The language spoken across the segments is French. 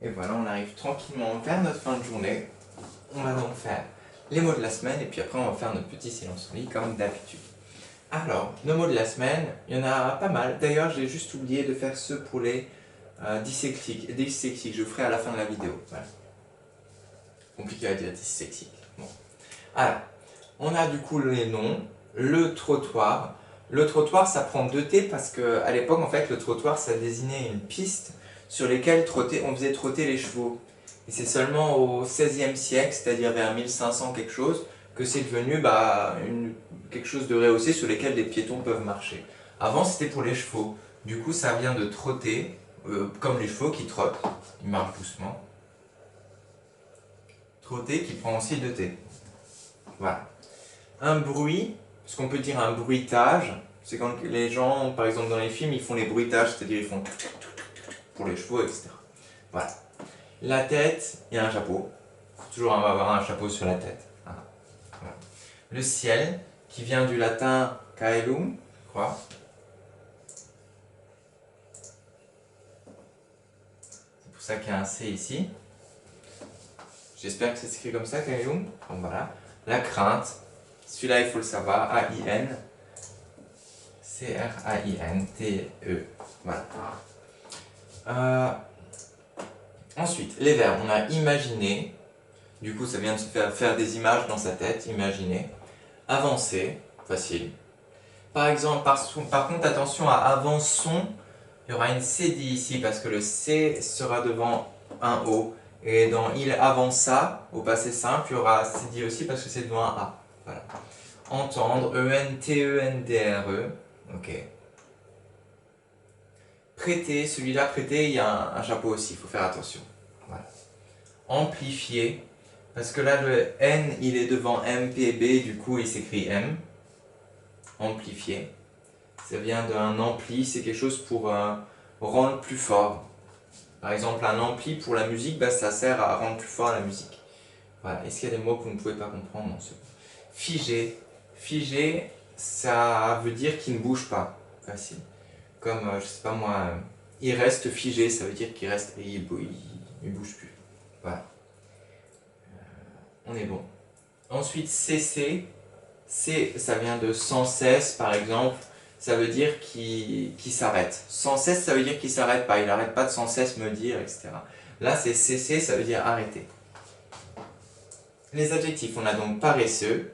Et voilà, on arrive tranquillement vers notre fin de journée. On va donc faire les mots de la semaine et puis après on va faire notre petit silence en lit comme d'habitude. Alors, nos mots de la semaine, il y en a pas mal. D'ailleurs, j'ai juste oublié de faire ceux pour les dyslexiques. Je vous ferai à la fin de la vidéo. Voilà. Compliqué à dire dyslexique. Bon. Alors, on a du coup les noms, le trottoir. Le trottoir, ça prend 2 T parce qu'à l'époque, en fait, le trottoir, ça désignait une piste sur lesquelles on faisait trotter les chevaux. Et c'est seulement au XVIe siècle, c'est-à-dire vers 1500 quelque chose, que c'est devenu quelque chose de rehaussé sur lesquels les piétons peuvent marcher. Avant, c'était pour les chevaux. Du coup, ça vient de trotter, comme les chevaux qui trottent, ils marchent doucement. Trotter qui prend aussi 2 T. Voilà. Un bruit, ce qu'on peut dire un bruitage, c'est quand les gens, par exemple dans les films, ils font les bruitages, c'est-à-dire ils font pour les chevaux, etc. Voilà. La tête, il y a un chapeau. Il faut toujours avoir un chapeau sur la tête. Voilà. Le ciel, qui vient du latin caelum, je crois. C'est pour ça qu'il y a un C ici. J'espère que c'est écrit comme ça, caelum. Donc voilà. La crainte, celui-là il faut le savoir, A-I-N. C-R-A-I-N-T-E. Voilà. Ensuite, les verbes. On a imaginer. Du coup, ça vient de se faire des images dans sa tête. Imaginer. Avancer. Facile. Par exemple, par contre, attention à avançons. Il y aura une CD ici parce que le C sera devant un O. Et dans il avança, au passé simple, il y aura CD aussi parce que c'est devant un A. Voilà. Entendre. E-N-T-E-N-D-R-E. Ok. Prêter, celui-là, prêter, il y a un chapeau aussi, il faut faire attention. Voilà. Amplifier, parce que là, le N, il est devant MPB, du coup, il s'écrit M. Amplifier. Ça vient d'un ampli, c'est quelque chose pour rendre plus fort. Par exemple, un ampli pour la musique, ça sert à rendre plus fort la musique. Voilà. Est-ce qu'il y a des mots que vous ne pouvez pas comprendre? Non, c'est bon. Figer. Figer, ça veut dire qu'il ne bouge pas. Facile. Comme, je sais pas moi, il reste figé, ça veut dire qu'il reste, il bouge plus. Voilà. On est bon. Ensuite, cesser. C, ça vient de sans cesse, par exemple. Ça veut dire qu'il s'arrête. Sans cesse, ça veut dire qu'il s'arrête pas. Il n'arrête pas de sans cesse me dire, etc. Là, c'est cesser, ça veut dire arrêter. Les adjectifs, on a donc paresseux,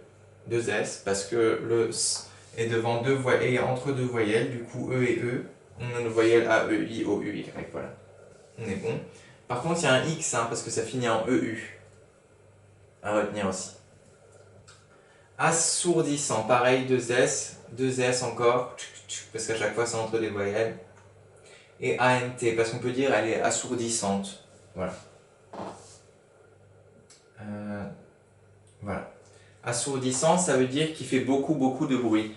2 S, parce que le S est devant et entre 2 voyelles, du coup E et E, on a une voyelle A, E, I, O, U, Y, voilà. On est bon. Par contre, il y a un X, parce que ça finit en EU. À retenir aussi. Assourdissant, pareil, 2 S encore, parce qu'à chaque fois c'est entre des voyelles. Et ANT, parce qu'on peut dire elle est assourdissante. Voilà. Voilà. Assourdissant, ça veut dire qu'il fait beaucoup de bruit.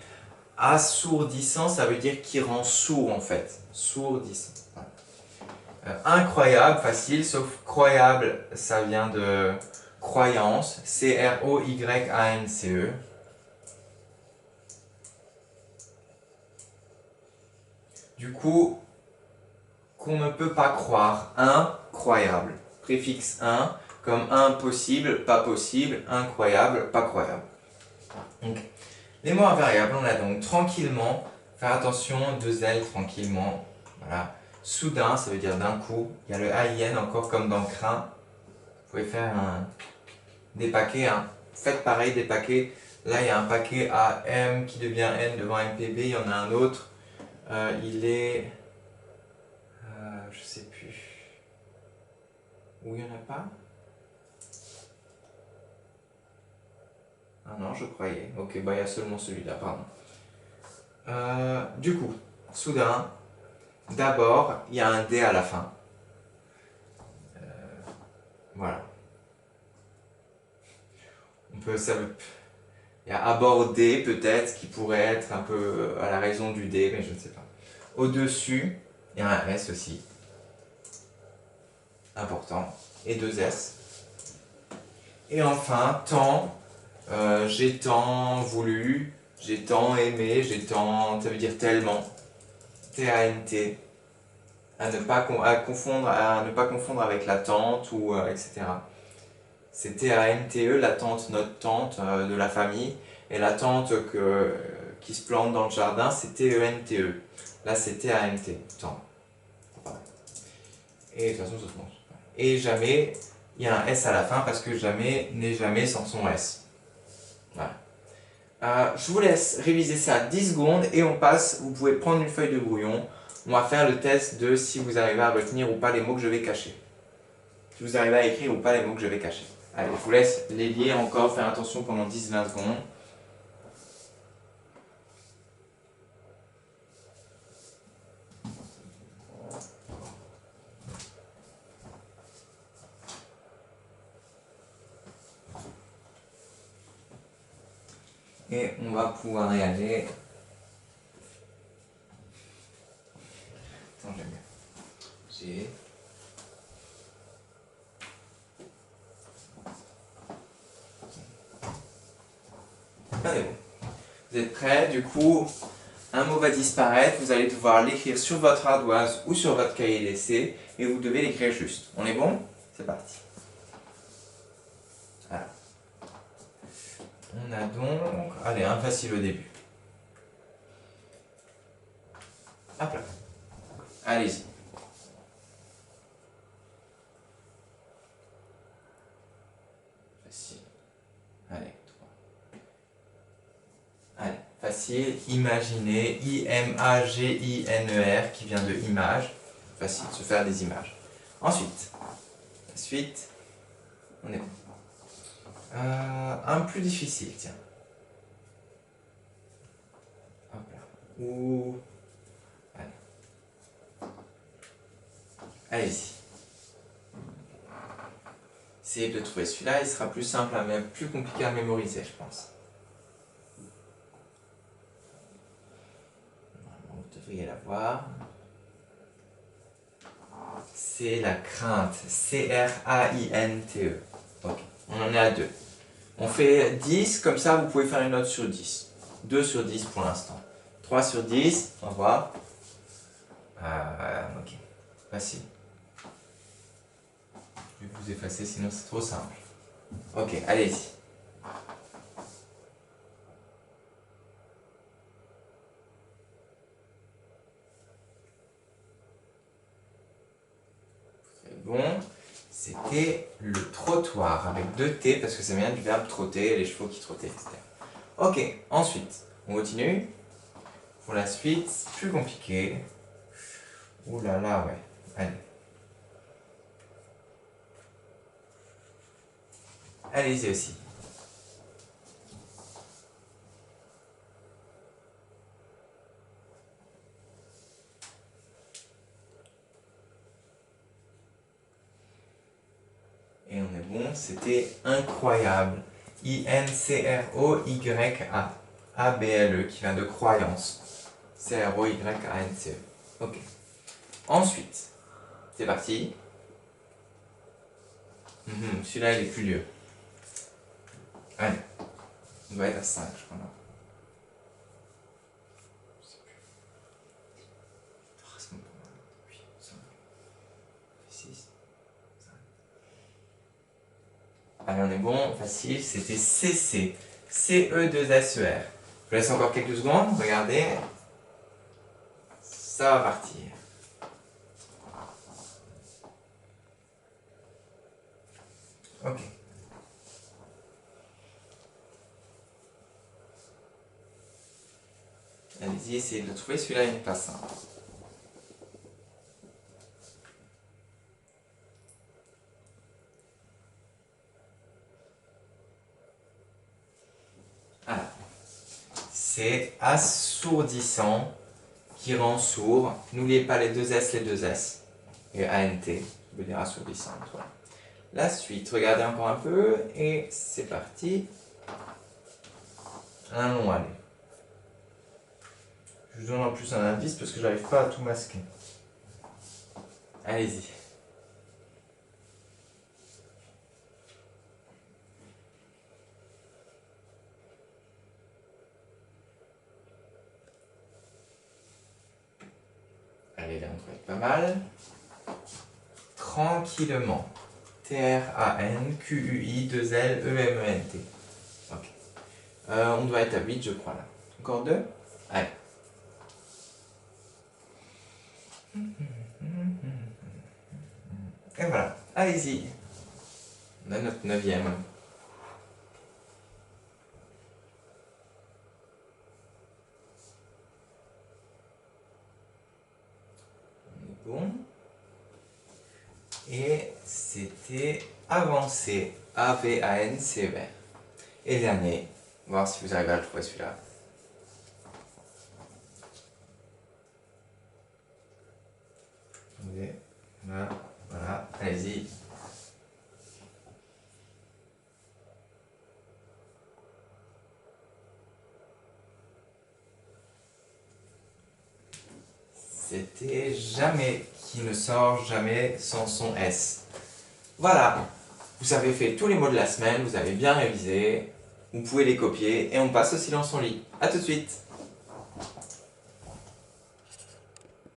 Assourdissant, ça veut dire qu'il rend sourd en fait. Sourdissant. Voilà. Incroyable, facile, sauf croyable, ça vient de croyance. C-R-O-Y-A-N-C-E. Du coup, qu'on ne peut pas croire. Incroyable. Préfixe 1, comme impossible, pas possible, incroyable, pas croyable. Donc, les mots invariables, on a donc tranquillement, faire attention, 2 L, tranquillement, voilà. Soudain, ça veut dire d'un coup. Il y a le AIN encore comme dans crin. Vous pouvez faire des paquets, faites pareil, des paquets. Là, il y a un paquet AM qui devient N devant MPB, il y en a un autre. Il est... je sais plus. Ou il n'y en a pas? Ah non, je croyais. Ok, il y a seulement celui-là, pardon. Du coup, soudain, d'abord, il y a un D à la fin. Voilà. Il y a aborder peut-être, qui pourrait être un peu à la raison du D, mais je ne sais pas. Au-dessus, il y a un S aussi. Important. Et 2 S. Et enfin, tant, j'ai tant voulu, j'ai tant aimé, j'ai tant, ça veut dire tellement. T-A-N-T. à ne pas confondre avec la tante ou etc. C'était ANTE, la tante, notre tante de la famille, et la tante qui se plante dans le jardin, c'était ENTE. Là, c'était ANT, tant. Et de toute façon, ça se mange. Et jamais, il y a un S à la fin parce que jamais n'est jamais sans son S. Voilà. Je vous laisse réviser ça 10 secondes et on passe. Vous pouvez prendre une feuille de brouillon. On va faire le test de si vous arrivez à retenir ou pas les mots que je vais cacher. Si vous arrivez à écrire ou pas les mots que je vais cacher. Allez, je vous laisse les lire encore, faire attention pendant 10-20 secondes. Et on va pouvoir y aller. Attends, j'aime bien. J'ai... Allez, bon. Vous êtes prêts? Du coup, un mot va disparaître. Vous allez devoir l'écrire sur votre ardoise ou sur votre cahier d'essai. Et vous devez l'écrire juste. On est bon? C'est parti. Alors. On a donc... Allez, un facile au début. Hop là. Allez-y. Facile. Allez, 3. Allez, facile. Imaginez. I-M-A-G-I-N-E-R qui vient de image. Facile, se faire des images. Ensuite, la suite. On est bon. Un plus difficile, tiens. Hop là. Ou... Allez. Allez-y. Essayez de trouver celui-là, il sera plus simple, plus compliqué à mémoriser, je pense. Normalement, vous devriez l'avoir. C'est la crainte. C-R-A-I-N-T-E. Ok, on en est à 2. On fait 10, comme ça vous pouvez faire une note sur 10. 2 sur 10 pour l'instant. 3 sur 10, on va voir. Ok, facile. Je vais vous effacer, sinon c'est trop simple. Ok, allez-y. C'est bon. C'était le trottoir avec 2 T parce que ça vient du verbe trotter, les chevaux qui trottaient, etc. Ok, ensuite, on continue. Pour la suite, plus compliqué. Ouh là là, ouais. Allez. Allez-y aussi. Et on est bon, c'était incroyable. I-N-C-R-O-Y-A. A-B-L-E, qui vient de croyance. C-R-O-Y-A-N-C-E. Ok. Ensuite, c'est parti. Celui-là, il est plus lieu. Allez. On doit être à 5, je crois. Là. Je sais plus. 8, 5, 6, 5. Allez, on est bon. Facile. C'était CC. C-E-2-S-E-R. Je vous laisse encore quelques secondes. Regardez. Ça va partir. Ok. Allez-y, essayez de le trouver. Celui-là, il n'est pas simple. Alors, c'est assourdissant qui rend sourd. N'oubliez pas les 2 S, les 2 S. Et A-N-T, je veux dire assourdissante. Voilà. La suite, regardez encore un peu et c'est parti. Un long, allez. Je vous donne en plus un indice parce que j'arrive pas à tout masquer. Allez-y. allez, là, on doit être pas mal. Tranquillement. Tranquui2Lement. Ok. On doit être à 8, je crois, là. Encore 2? Allez. Et voilà. Allez-y. On a notre 9e. Bon. Et c'était avancer. A-V-A-N-C-E-R. Et le dernier, voir si vous arrivez à le trouver celui-là. Voilà, voilà, allez-y. C'était jamais, qui ne sort jamais sans son S. Voilà, vous avez fait tous les mots de la semaine, vous avez bien révisé, vous pouvez les copier et on passe au silence en lit. A tout de suite.